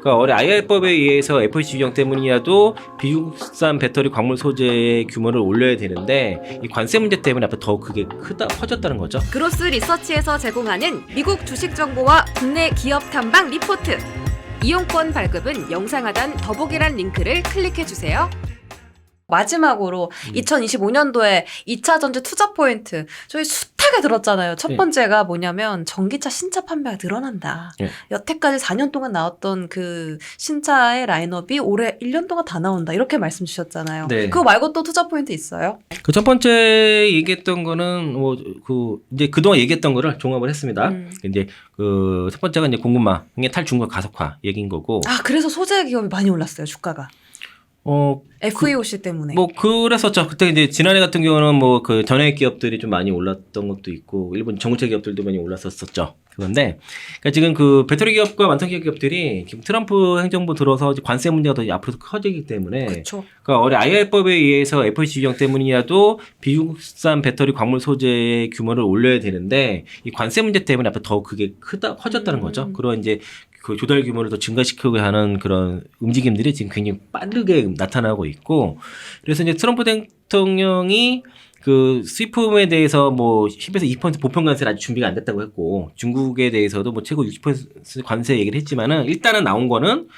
그러니까 올해 IR법에 의해서 FEOC 규정 때문이라도 미국산 배터리 광물 소재의 규모를 올려야 되는데 이 관세 문제 때문에 앞으로 더 그게 커졌다는 거죠. 그로스 리서치에서 제공하는 미국 주식 정보와 국내 기업 탐방 리포트. 이용권 발급은 영상 하단 더보기란 링크를 클릭해 주세요. 마지막으로 2025년도에 2차 전지 투자 포인트 저희 숱하게 들었잖아요. 첫 번째가 뭐냐면 전기차 신차 판매가 늘어난다. 여태까지 4년 동안 나왔던 그 신차의 라인업이 올해 1년 동안 다 나온다. 이렇게 말씀 주셨잖아요. 네. 그거 말고 또 투자 포인트 있어요? 그 첫 번째 얘기했던 거는 이제 그동안 얘기했던 거를 종합을 했습니다. 이제 그 첫 번째가 이제 공급망의 탈중국 가속화 얘기인 거고. 아, 그래서 소재 기업이 많이 올랐어요, 주가가. FEOC 때문에. 그랬었죠. 그때 이제 지난해 같은 경우는 그 전액 기업들이 좀 많이 올랐던 것도 있고, 일본 전고체 기업들도 많이 올랐었죠. 그런데, 그러니까 지금 그 배터리 기업과 완성기업 기업들이 지금 트럼프 행정부 들어서 관세 문제가 더 앞으로 커지기 때문에. 그쵸. 그러니까 올해 IR법에 의해서 FEOC 규정 때문이라도 미국산 배터리 광물 소재의 규모를 올려야 되는데, 이 관세 문제 때문에 앞으로 더 그게 커졌다는 거죠. 그리고 이제 그 조달 규모를 더 증가시키고 하는 그런 움직임들이 지금 굉장히 빠르게 나타나고 있고, 그래서 이제 트럼프 대통령이 그 수입품에 대해서 10에서 2% 보편 관세를 아직 준비가 안 됐다고 했고, 중국에 대해서도 최고 60% 관세 얘기를 했지만은 일단은 나온 거는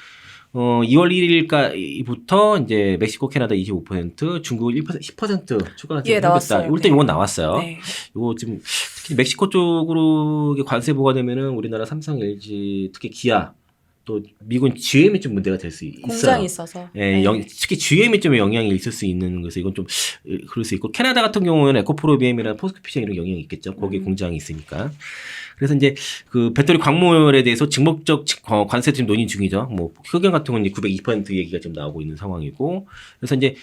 2월 1일부터 이제 멕시코, 캐나다 25%, 중국 10% 추가 하겠다. 이럴 때 이건 나왔어요. 네. 이거 지금 특히 멕시코 쪽으로 관세 부과되면은 우리나라 삼성, LG, 특히 기아, 또 미군 GM이 좀 문제가 될 수 있어요. 공장이 있어서. 예, 특히 GM이 좀 영향이 있을 수 있는 것에서 이건 좀 그럴 수 있고, 캐나다 같은 경우는 에코프로 BM이나 포스코피싱 이런 영향이 있겠죠. 거기 공장이 있으니까. 그래서 이제 그 배터리 광물에 대해서 직목적 관세 지금 논의 중이죠. 흑연 같은 경우는 902% 얘기가 지금 나오고 있는 상황이고, 그래서 이제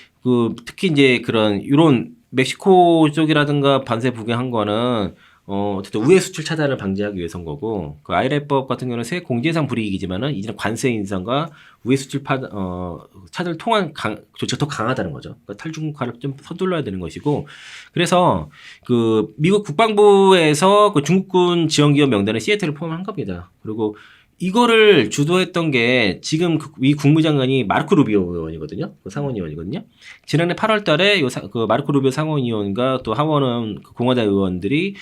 특히 이제 이런 멕시코 쪽이라든가 관세 부과한 거는 어쨌든 우회 수출 차단을 방지하기 위해서인 거고, 그 IRA법 같은 경우는 세액 공제상 불이익이지만은 이제는 관세 인상과 우회 수출 차단을 통한 조치가 더 강하다는 거죠. 그러니까 탈중국화를 좀 서둘러야 되는 것이고, 그래서 그 미국 국방부에서 그 중국군 지원기업 명단에 시애틀을 포함한 겁니다. 그리고 이거를 주도했던 게 지금 이 국무장관이 마르코 루비오 의원이거든요. 그 상원 의원이거든요. 지난해 8월 달에 그 마르코 루비오 상원 의원과 또 하원은 그 공화당 의원들이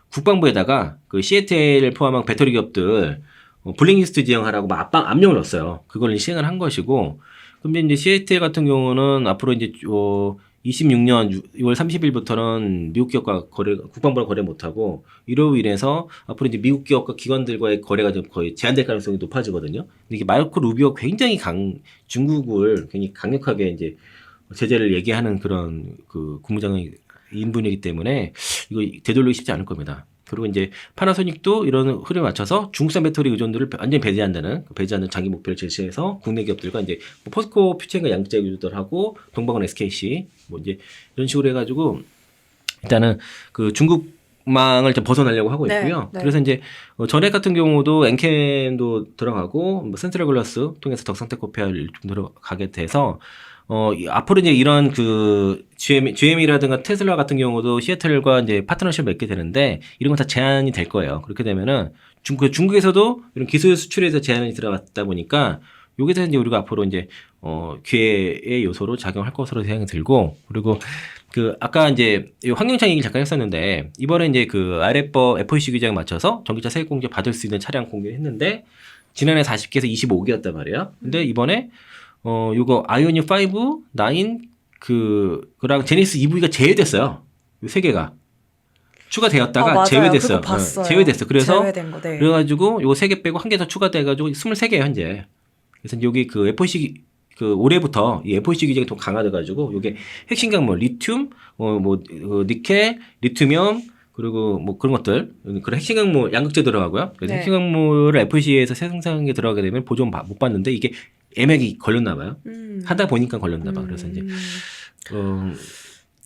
국방부에다가 그 시애틀을 포함한 배터리 기업들 블랙리스트 지정하라고 압력을 넣었어요. 그걸 시행을 한 것이고, 근데 이제 시애틀 같은 경우는 앞으로 이제 26년 6월 30일부터는 미국 기업과 국방부랑 거래 못하고, 이로 인해서 앞으로 이제 미국 기업과 기관들과의 거래가 좀 거의 제한될 가능성이 높아지거든요. 근데 이게 마르코 루비오가 굉장히 중국을 굉장히 강력하게 이제 제재를 얘기하는 그런 그 국무장관 인분이기 때문에 이거 되돌리기 쉽지 않을 겁니다. 그리고 이제 파나소닉도 이런 흐름에 맞춰서 중국산 배터리 의존도를 완전히 배제하는 장기 목표를 제시해서 국내 기업들과 이제 포스코 퓨처과 양극재 유도들하고 동방은 SKC 이제 이런 식으로 해가지고 일단은 그 중국망을 좀 벗어나려고 하고 있고요. 네. 그래서 이제 전액 같은 경우도 엔캠도 들어가고 센트럴글라스 통해서 덕산테코페아를 좀 들어가게 돼서 앞으로 이제 이런 GM이라든가 테슬라 같은 경우도 시애틀과 이제 파트너십을 맺게 되는데, 이런 건 다 제한이 될 거예요. 그렇게 되면은 중국에서도 이런 기술 수출에서 제한이 들어갔다 보니까 여기서 이제 우리가 앞으로 이제 기회의 요소로 작용할 것으로 생각이 들고, 그리고 아까 이제 환경차 얘기를 잠깐 했었는데, 이번에 이제 IRA법 FEOC 규정에 맞춰서 전기차 세액 공제 받을 수 있는 차량 공개했는데, 지난해 40개에서 25개였단 말이에요. 근데 이번에 요거 아이오닉 5, 9, 그랑 제니스 EV가 제외됐어요. 요 세 개가 추가되었다가 제외됐어요. 제외됐어. 그래서 제외된 거, 네. 그래가지고 요거 세 개 빼고 한 개 더 추가돼가지고 23개예요 현재. 그래서 여기 FEOC 올해부터 이 FEOC 규정이 더 강화돼가지고 요게 핵심 광물 리튬, 니켈, 리튬이엄, 그리고 그런 것들, 그런 핵심 광물 양극재 들어가고요. 그래서 핵심 광물을 FEOC에서 생산한 게 들어가게 되면 보존 못 받는데 이게 애매하게 걸렸나 봐요. 하다 보니까 걸렸나 봐. 그래서 이제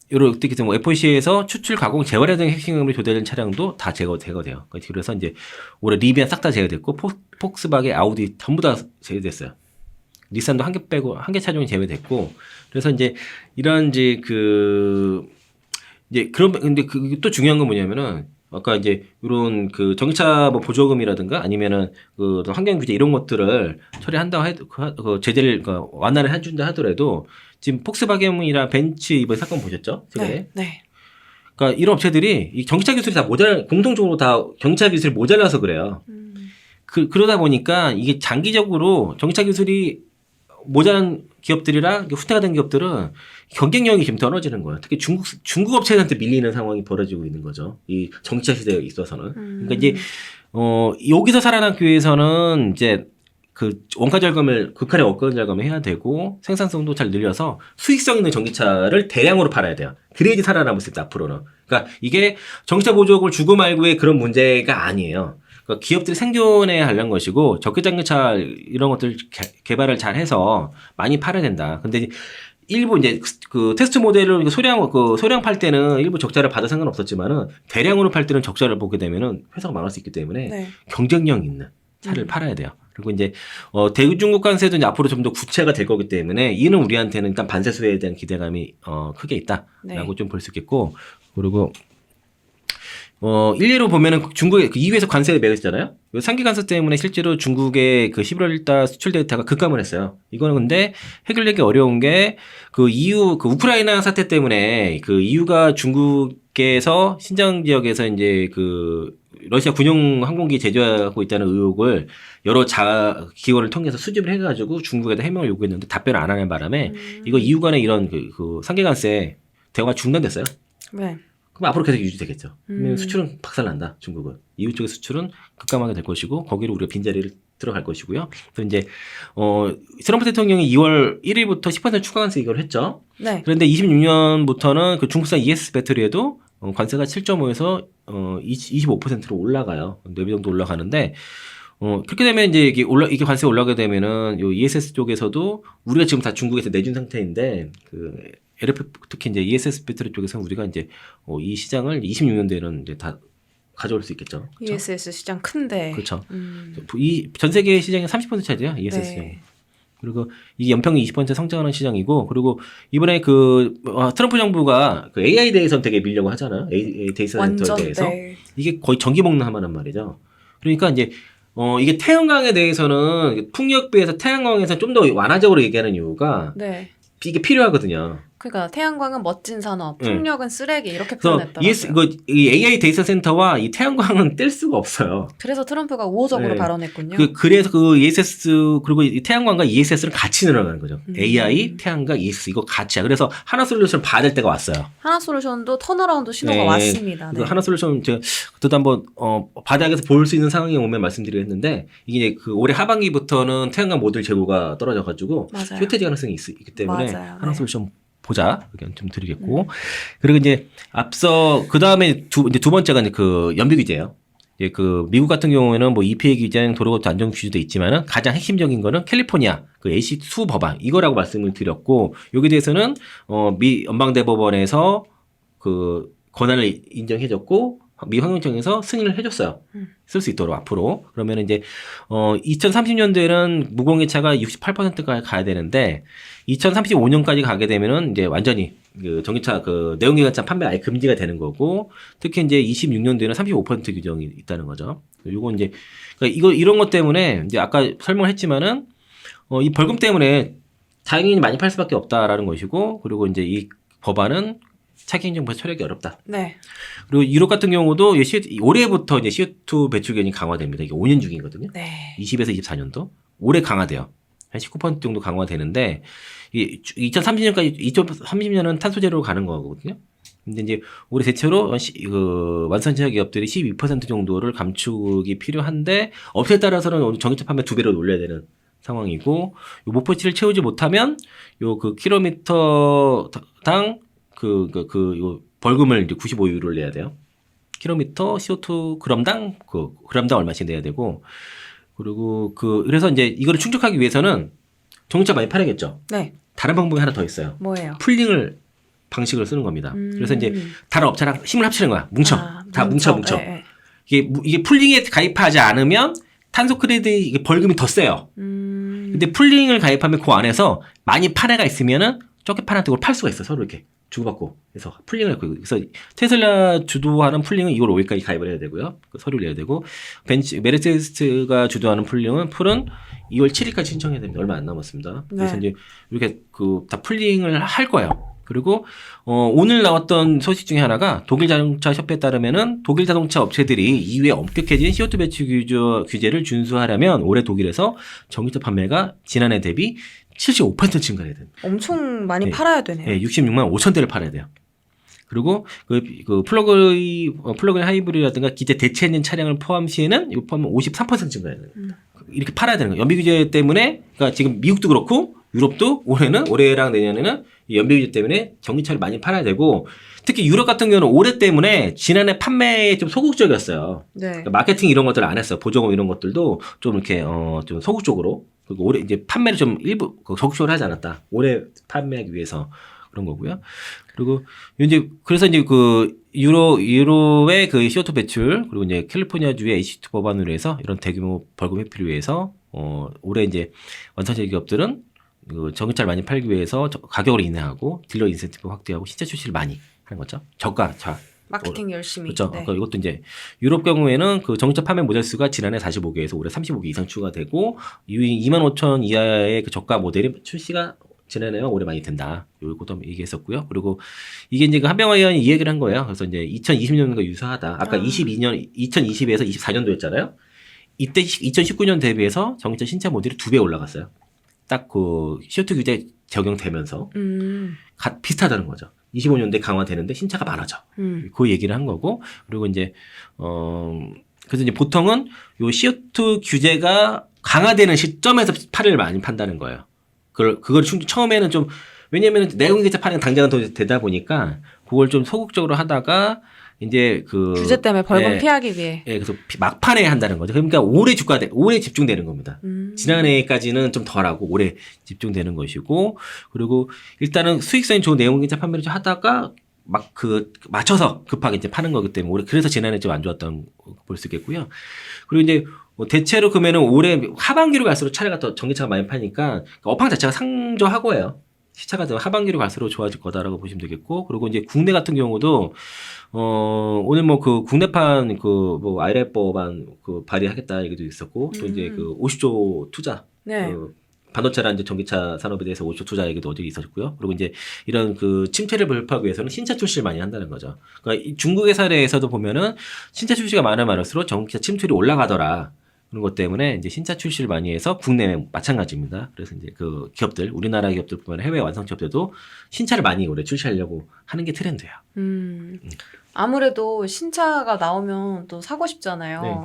이렇게 FEOC에서 추출, 가공, 재활용 등 핵심으로 조달된 차량도 다 제거돼요. 그래서 이제 올해 리비안 싹 다 제거됐고, 폭스바겐, 아우디 전부 다 제외됐어요. 닛산도 한 개 빼고 한 개 차종이 제외됐고, 그래서 이제 이런 이제 근데 또 중요한 건 뭐냐면은 아까 이제 이런 그 전기차 뭐 보조금이라든가 아니면은 그 환경 규제 이런 것들을 처리한다고 해도 그 제재를 그 완화를 해준다 하더라도 지금 폭스바겐이랑 벤츠 이번 사건 보셨죠? 최근에. 네. 네. 그러니까 이런 업체들이 이 전기차 기술이 다 공통적으로 다 전기차 기술이 모자라서 그래요. 그러다 보니까 이게 장기적으로 전기차 기술이 모자란 기업들이랑 후퇴가 된 기업들은 경쟁력이 지금 떨어지는 거예요. 특히 중국 업체들한테 밀리는 상황이 벌어지고 있는 거죠. 이 전기차 시대에 있어서는. 그러니까 이제 여기서 살아남기 위해서는 이제 그 극한의 원가 절감을 해야 되고 생산성도 잘 늘려서 수익성 있는 전기차를 대량으로 팔아야 돼요. 그래야지 살아남을 수 있다 앞으로는. 그러니까 이게 전기차 보조금을 주고 말고의 그런 문제가 아니에요. 그러니까 기업들이 생존해 하려는 것이고 적기장기차 이런 것들 개발을 잘 해서 많이 팔아야 된다. 근데 일부 이제 그 테스트 모델을 소량 팔 때는 일부 적자를 받아 상관없었지만은 대량으로 팔 때는 적자를 보게 되면은 회사가 망할 수 있기 때문에 네. 경쟁력 있는 차를 팔아야 돼요. 그리고 이제 대중국 관세도 이제 앞으로 좀 더 구체가 될 거기 때문에 이는 우리한테는 일단 반세 수혜에 대한 기대감이 크게 있다라고 네. 좀 볼 수 있겠고 그리고 일례로 보면은 중국의 그 EU에서 관세를 매겼잖아요. 상기 관세 때문에 실제로 중국의 그 11월 1달 수출 데이터가 급감을 했어요. 이거는 근데 해결되기 어려운 게 그 EU 그 우크라이나 사태 때문에 그 EU가 중국에서 신장 지역에서 이제 그 러시아 군용 항공기 제조하고 있다는 의혹을 여러 기관을 통해서 수집을 해가지고 중국에다 해명을 요구했는데 답변을 안 하는 바람에 이거 EU 간의 이런 그 상계 관세 대화가 중단됐어요. 네. 그럼 앞으로 계속 유지되겠죠. 그러면 수출은 박살난다. 중국은. EU 쪽의 수출은 급감하게 될 것이고 거기로 우리가 빈자리를 들어갈 것이고요. 그래서 이제 트럼프 대통령이 2월 1일부터 10% 추가 관세 이걸 했죠. 네. 그런데 26년부터는 그 중국산 ES 배터리에도 관세가 7.5에서 25%로 올라가요. 4배 정도 올라가는데 그렇게 되면 이제 이게 관세가 올라가게 되면은 요 ESS 쪽에서도 우리가 지금 다 중국에서 내준 상태인데 그 LF 특히 이제 ESS 배터리 쪽에서 우리가 이제 이 시장을 26년도에는 이제 다 가져올 수 있겠죠. 그렇죠? ESS 시장 큰데. 그렇죠. 이 전 세계 시장의 30% 차지해요. ESS 네. 시장. 그리고 이게 연평균 20% 성장하는 시장이고 그리고 이번에 그 트럼프 정부가 그 AI 대해서는 되게 밀려고 하잖아요. AI 데이터 센터에 대해서. 네. 이게 거의 전기 목록하만 말이죠. 그러니까 이제 이게 태양광에 대해서는 풍력비에서 태양광에서 좀 더 완화적으로 얘기하는 이유가 네. 이게 필요하거든요. 그러니까 태양광은 멋진 산업, 네. 풍력은 쓰레기 이렇게 그래서 표현했더라고요. 이 AI 데이터 센터와 이 태양광은 뗄 수가 없어요. 그래서 트럼프가 우호적으로 네. 발언했군요. 그래서 그 ESS 그리고 이 태양광과 ESS를 같이 늘어가는 거죠. AI, 태양광, ESS 이거 같이야. 그래서 하나솔루션 봐야 될 때가 왔어요. 하나솔루션도 턴어라운드 신호가 네. 왔습니다. 네. 하나솔루션 제가 그때도 한번 바닥에서 볼 수 있는 상황이 오면 말씀드리려 했는데 이게 그 올해 하반기부터는 태양광 모듈 재고가 떨어져가지고 맞아요. 쇼테지 가능성이 있기 때문에 맞아요. 하나솔루션 보자 의견 좀 드리겠고 그리고 이제 앞서 그 다음에 두 번째가 이제 그 연비 규제예요. 이제 그 미국 같은 경우에는 뭐 EPA 규제, 도로교통 안전 규제도 있지만은 가장 핵심적인 거는 캘리포니아 그 AC2 법안 이거라고 말씀을 드렸고 여기에 대해서는 미 연방대법원에서 그 권한을 인정해줬고 미 환경청에서 승인을 해줬어요. 쓸 수 있도록 앞으로. 그러면 이제 2030년도에는 무공해차가 68%까지 가야 되는데 2035년까지 가게 되면은 이제 완전히 그 전기차 그 내연기관차 판매 아예 금지가 되는 거고 특히 이제 26년도에는 35% 규정이 있다는 거죠. 요거 이제 그러니까 이런 것 때문에 이제 아까 설명했지만은 이 벌금 때문에 자연인이 많이 팔 수밖에 없다라는 것이고 그리고 이제 이 법안은 차기 행정부에서 처리하기 어렵다. 네. 그리고 유럽 같은 경우도 올해부터 이제 CO2 배출 기준이 강화됩니다. 이게 5년 중이거든요. 네. 20에서 24년도. 올해 강화돼요. 한 19% 정도 강화되는데, 이게 2030년까지, 2030년은 탄소제로로 가는 거거든요. 근데 이제 올해 대체로 완성차 기업들이 12% 정도를 감축이 필요한데, 업체에 따라서는 전기차 판매 2배로 올려야 되는 상황이고, 요 목표치를 채우지 못하면, 그 킬로미터당 요 벌금을 이제 95유로를 내야 돼요. 킬로미터 CO2 그램당 얼마씩 내야 되고 그리고 그래서 이제 이거를 충족하기 위해서는 전기차 많이 팔아야겠죠. 네. 다른 방법이 하나 더 있어요. 뭐예요? 풀링을 방식을 쓰는 겁니다. 그래서 이제 다른 업체랑 힘을 합치는 거야. 뭉쳐. 다 뭉쳐. 네. 이게 풀링에 가입하지 않으면 탄소 크레딧 이게 벌금이 더 세요. 근데 풀링을 가입하면 그 안에서 많이 판 애가 있으면은 적게 판 애한테 그걸 팔 수가 있어. 서로 이렇게. 주고받고 해서 풀링을 했고 그래서 테슬라 주도하는 풀링은 2월 5일까지 가입을 해야 되고요. 그 서류를 내야 되고 메르세데스가 주도하는 풀은 2월 7일까지 신청해야 됩니다. 얼마 안 남았습니다. 그래서 이제 이렇게 그 다 풀링을 할 거예요. 그리고 오늘 나왔던 소식 중에 하나가 독일 자동차 협회에 따르면은 독일 자동차 업체들이 이후에 엄격해진 CO2 배출 규제를 준수하려면 올해 독일에서 전기차 판매가 지난해 대비 75% 증가해야 됩니다. 엄청 많이 네. 팔아야 되네요. 네, 66만 5천 대를 팔아야 돼요. 그리고 그 플러그인 하이브리드라든가 기재 대체 있는 차량을 포함 시에는 이거 포함하면 53% 증가해야 돼요. 이렇게 팔아야 되는 거예요. 연비 규제 때문에 그러니까 지금 미국도 그렇고 유럽도 올해랑 내년에는 이 연비 규제 때문에 전기차를 많이 팔아야 되고 특히 유럽 같은 경우는 올해 때문에 지난해 판매에 좀 소극적이었어요. 네. 그러니까 마케팅 이런 것들을 안 했어요. 보조금 이런 것들도 좀 이렇게 좀 소극적으로 그리고 올해 이제 판매를 좀 일부 적극적으로 하지 않았다. 올해 판매하기 위해서 그런 거고요. 그리고 이제 그래서 이제 그 유로의 그 CO2 배출 그리고 이제 캘리포니아주의 AC2 법안으로 해서 이런 대규모 벌금 회피를 위해서 올해 이제 완성제 기업들은 그 전기차를 많이 팔기 위해서 가격을 인하하고 딜러 인센티브 확대하고 신차 출시를 많이 하는 거죠. 저가 차. 마케팅 열심히. 그렇죠. 네. 그러니까 이것도 이제 유럽 경우에는 그 전기차 판매 모델 수가 지난해 45개에서 올해 35개 이상 추가되고 25,000 이하의 그 저가 모델이 출시가 지난해와 올해 많이 된다. 요것도 얘기했었고요. 그리고 이게 이제 그 한병화 의원이 이 얘기를 한 거예요. 그래서 이제 2020년과 유사하다. 아까 2020에서 24년도였잖아요. 이때 2019년 대비해서 전기차 신차 모델이 2배 올라갔어요. 딱 그 CO2 규제 적용되면서 비슷하다는 거죠. 25년대 강화되는데 신차가 많아져. 그 얘기를 한 거고 그리고 이제 그래서 이제 보통은 요 CO2 규제가 강화되는 시점에서 차를 많이 판다는 거예요. 그걸 처음에는 좀 왜냐면은 내연기관 파는 당장은 더 되다 보니까 그걸 좀 소극적으로 하다가 이제 그 규제 때문에 벌금 피하기 위해. 예, 그래서 막판에 한다는 거죠. 그러니까 올해 집중되는 겁니다. 지난해까지는 좀 덜하고 올해 집중되는 것이고 그리고 일단은 수익성이 좋은 내연기관 판매를 좀 하다가 막 맞춰서 급하게 이제 파는 거기 때문에 올해 그래서 지난해 좀 안 좋았던 볼 수 있겠고요. 그리고 이제 대체로 그러면은 올해 하반기로 갈수록 차례가 더 전기차가 많이 파니까 업황 자체가 상저하고요. 시차가 하반기로 갈수록 좋아질 거다라고 보시면 되겠고 그리고 이제 국내 같은 경우도 오늘 뭐 그 국내판 뭐 IRA법안 발의하겠다 얘기도 있었고 또 이제 그 50조 투자 네. 반도체랑 이제 전기차 산업에 대해서 50조 투자 얘기도 어제 있었고요. 그리고 이제 이런 그 침체를 돌파하기 위해서는 신차 출시를 많이 한다는 거죠. 그러니까 중국의 사례에서도 보면은 신차 출시가 많으면 많을수록 전기차 침투율이 올라가더라. 그런 것 때문에 이제 신차 출시를 많이 해서 국내에 마찬가지입니다. 그래서 이제 그 기업들, 우리나라 기업들뿐만 아니라 해외 완성차 업체도 신차를 많이 올해 출시하려고 하는 게 트렌드예요. 아무래도 신차가 나오면 또 사고 싶잖아요. 네.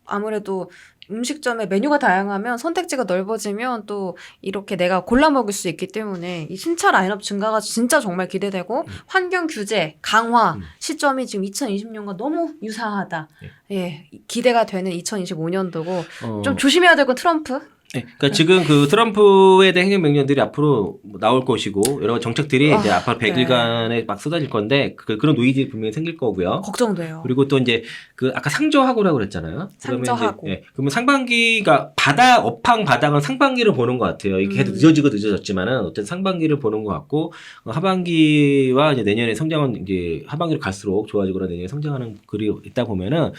아무래도 음식점에 메뉴가 다양하면 선택지가 넓어지면 또 이렇게 내가 골라 먹을 수 있기 때문에 이 신차 라인업 증가가 진짜 정말 기대되고 환경 규제 강화 시점이 지금 2020년과 너무 유사하다. 예, 기대가 되는 2025년도고 좀 조심해야 될 건 트럼프. 네, 그러니까 지금 그 트럼프에 대한 행정명령들이 앞으로 나올 것이고 여러 정책들이 이제 앞으로 100일간에 막 쏟아질 건데 그런 노이즈가 분명히 생길 거고요. 걱정돼요. 그리고 또 이제 그 아까 상저하고라고 그랬잖아요. 상저하고. 그러면, 그러면 상반기가 업황 바닥은 상반기를 보는 것 같아요. 이게 계속 늦어졌지만은 어쨌든 상반기를 보는 것 같고 하반기와 이제 내년에 성장은 이제 하반기로 갈수록 좋아지거나 내년에 성장하는 글이 있다 보면은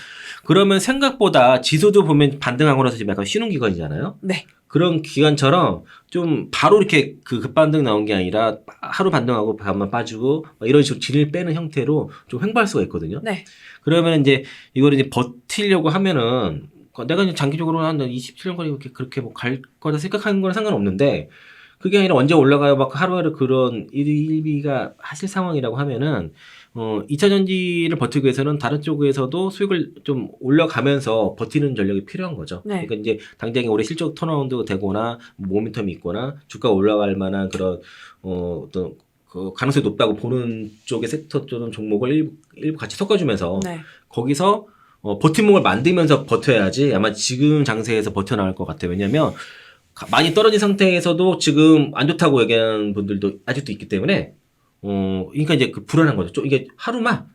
그러면 생각보다 지수도 보면 반등하고 나서 지금 약간 쉬는 기간이잖아요. 네. 그런 기간처럼 좀 바로 이렇게 그 급반등 나온 게 아니라 하루 반등하고 반만 빠지고 이런 식으로 질을 빼는 형태로 좀 횡보할 수가 있거든요. 네. 그러면 이제 이거를 이제 버티려고 하면은 내가 이제 장기적으로 한 27년까지 그렇게 뭐 갈 거다 생각하는 거는 상관없는데 그게 아니라 언제 올라가요? 막 하루하루 그런 일비가 하실 상황이라고 하면은 2차 전지를 버티기 위해서는 다른 쪽에서도 수익을 좀 올려가면서 버티는 전략이 필요한 거죠. 네. 그러니까 이제 당장에 올해 실적 턴어라운드 되거나 모멘텀이 있거나 주가 올라갈 만한 그런 어떤 그 가능성이 높다고 보는 쪽의 섹터 또는 종목을 일부 같이 섞어주면서 거기서 버팀목을 만들면서 버텨야지 아마 지금 장세에서 버텨나갈 것 같아요. 왜냐하면 많이 떨어진 상태에서도 지금 안 좋다고 얘기하는 분들도 아직도 있기 때문에 그러니까 이제 그 불안한 거죠. 좀 이게 하루만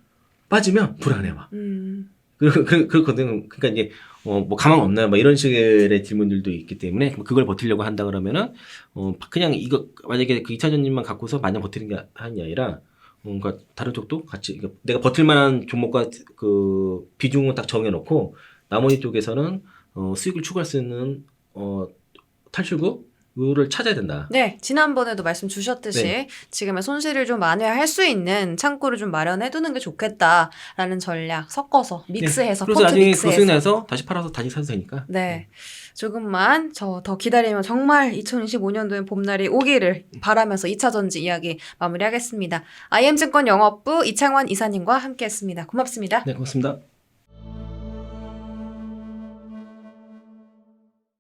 빠지면 불안해 막. 그렇거든. 그러니까 이제 뭐 가망 없나요? 뭐 이런 식의 질문들도 있기 때문에 그걸 버티려고 한다 그러면은 그냥 이거 만약에 그 2차 전지만 갖고서 마냥 버티는 게 아니라 뭔가 다른 쪽도 같이 그러니까 내가 버틸 만한 종목과 그 비중을 딱 정해놓고 나머지 쪽에서는 수익을 추구할 수 있는 탈출구를 찾아야 된다. 네, 지난번에도 말씀 주셨듯이 네. 지금의 손실을 좀 만회할 수 있는 창구를 좀 마련해 두는 게 좋겠다라는 전략 섞어서 믹스해서 그래서 포트 나중에 그 수익 믹스해서 내서 다시 팔아서 다시 사도 되니까. 네. 조금만 더 기다리면 정말 2025년도엔 봄날이 오기를 바라면서 2차 전지 이야기 마무리하겠습니다. IM증권 영업부 이창원 이사님과 함께했습니다. 고맙습니다. 네, 고맙습니다.